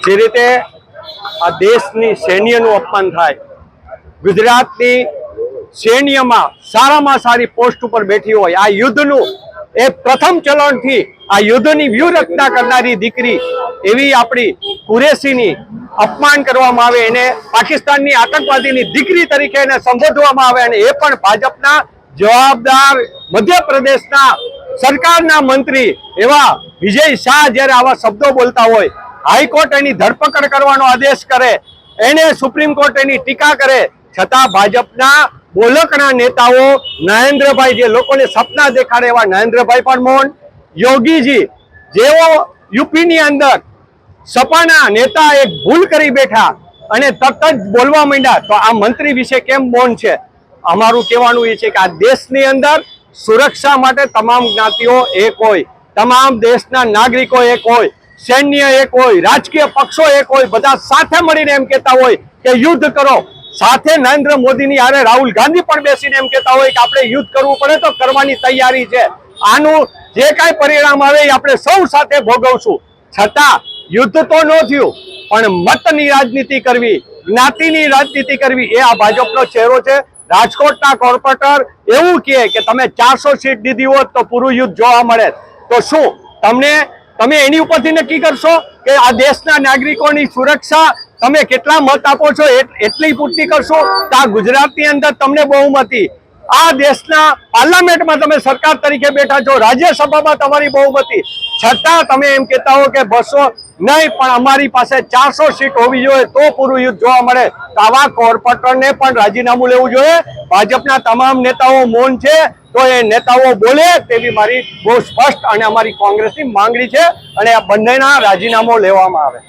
જે રીતે આ દેશની સૈન્યનું અપમાન થાય, ગુજરાતની સૈન્યમાં સારામાં સારી પોસ્ટ ઉપર બેઠી હોય, આ યુદ્ધનું એ પ્રથમ ચલણથી આ યુદ્ધની વ્યૂહરચના કરનારી દીકરી એવી આપણી કુરેશીની અપમાન કરવામાં આવે, એને પાકિસ્તાનની આતંકવાદીની દીકરી તરીકે એને સંબોધવામાં આવે, અને એ પણ ભાજપના જવાબદાર મધ્યપ્રદેશના સરકારના મંત્રી એવા વિજય શાહ જ્યારે આવા શબ્દો બોલતા હોય, હાઈકોર્ટ એની ધરપકડ કરવાનો આદેશ કરે, એને સુપ્રીમ કોર્ટ એની ટીકા કરે, છતાં ભાજપના બોલકના નેતાઓ નરેન્દ્રભાઈ, જે લોકોને સપના દેખાડે એવા નરેન્દ્રભાઈ પણ મૌન, યોગીજી જેઓ યુપીની અંદર સપાના નેતા એક ભૂલ કરી બેઠા અને તરત જ બોલવા માંડ્યા, તો આ મંત્રી વિશે કેમ મૌન છે? અમારું કહેવાનું એ છે કે આ દેશની અંદર સુરક્ષા માટે તમામ જ્ઞાતિઓ એક હોય, તમામ દેશના નાગરિકો એક હોય, સૈન્ય એક હોય, રાજકીય પક્ષો એક હોય, બધા સાથે મળીને એમ કહેતા હોય કે યુદ્ધ કરો. સાથે નરેન્દ્ર મોદીની હારે રાહુલ ગાંધી પણ બેસીને એમ કહેતા હોય કે આપણે યુદ્ધ કરવું પડે તો કરવાની તૈયારી છે, આનું જે કાંઈ પરિણામ આવે એ આપણે સૌ સાથે ભોગવશું. છતાં યુદ્ધ તો ન થયું, પણ મતની રાજનીતિ કરવી, જ્ઞાતિની રાજનીતિ કરવી એ આ ભાજપનો ચહેરો છે. રાજકોટના કોર્પોરેટર એવું કહે કે તમે 400 સીટ દીધી હોત તો પૂરું યુદ્ધ જોવા મળે, તો શું તમે એની ઉપરથી નક્કી કરશો કે આ દેશના નાગરિકોની સુરક્ષા તમે કેટલા મત આપો છો એટલી પૂર્તિ કરશો? તો આ ગુજરાતની અંદર તમને બહુમતી, આ દેશના પાર્લામેન્ટમાં તમે સરકાર તરીકે બેઠા છો, રાજ્યસભામાં તમારી બહુમતી, છતાં તમે એમ કહેતા હો કે 200 નહીં, પણ અમારી પાસે 400 સીટ હોવી જોઈએ તો પૂરું યુદ્ધ જોવા મળે. તો આવા કોર્પોરેટરને પણ રાજીનામું લેવું જોઈએ. ભાજપના તમામ નેતાઓ મૌન છે, તો એ નેતાઓ બોલે તેવી મારી બહુ સ્પષ્ટ અને અમારી કોંગ્રેસની માંગણી છે, અને આ બંનેના રાજીનામું લેવામાં આવે.